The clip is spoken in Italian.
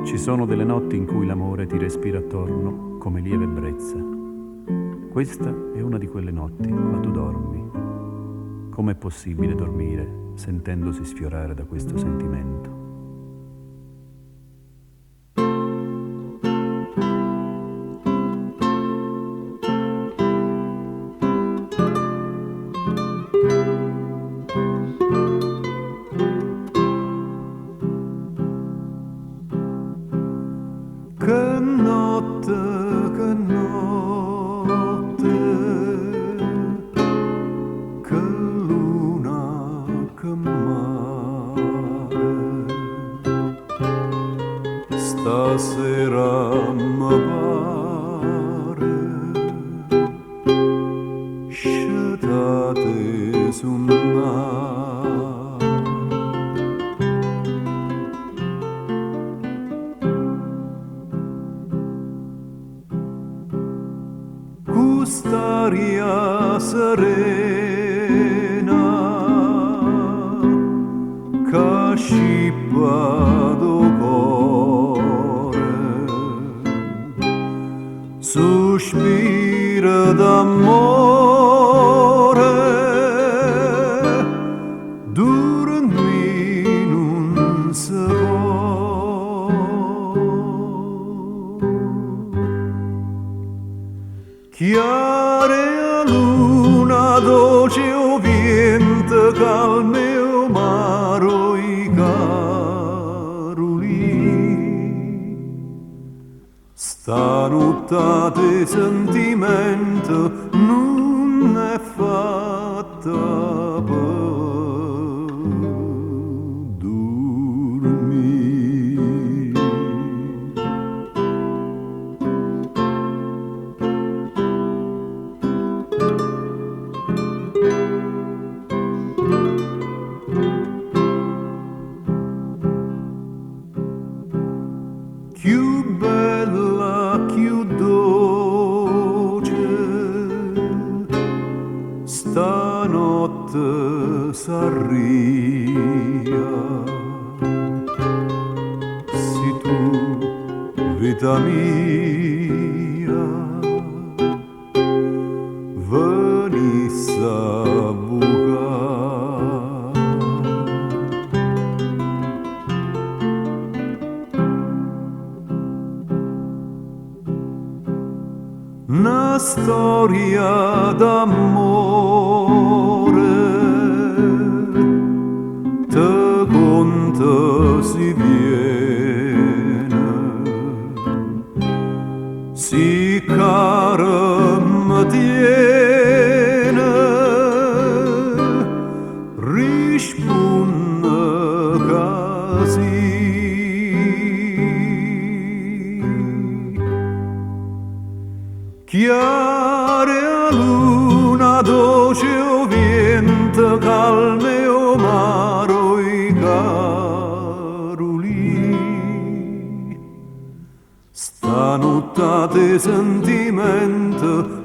Ci sono delle notti in cui l'amore ti respira attorno come lieve brezza. Questa è una di quelle notti, ma tu dormi. Com'è possibile dormire sentendosi sfiorare da questo sentimento? Che notte, che luna, che mare. Stasera mi pare scetate sul mare. Quest'aria serena che scippa do cuore, sospira d'amore, dormire non si può. Chiara luna, dolce o vento, calme o maro i caroli. Stanotte sentimento non è fatta per dormire. Più bella, più dolce, stanotte s'arria. Si tu, vita mia, venisse a bucare. Una storia d'amore te conta si viene, si cara mi tiene, risponde così. Chiara luna, dolce o vento, calme o maro i caroli. Stanotte sentimento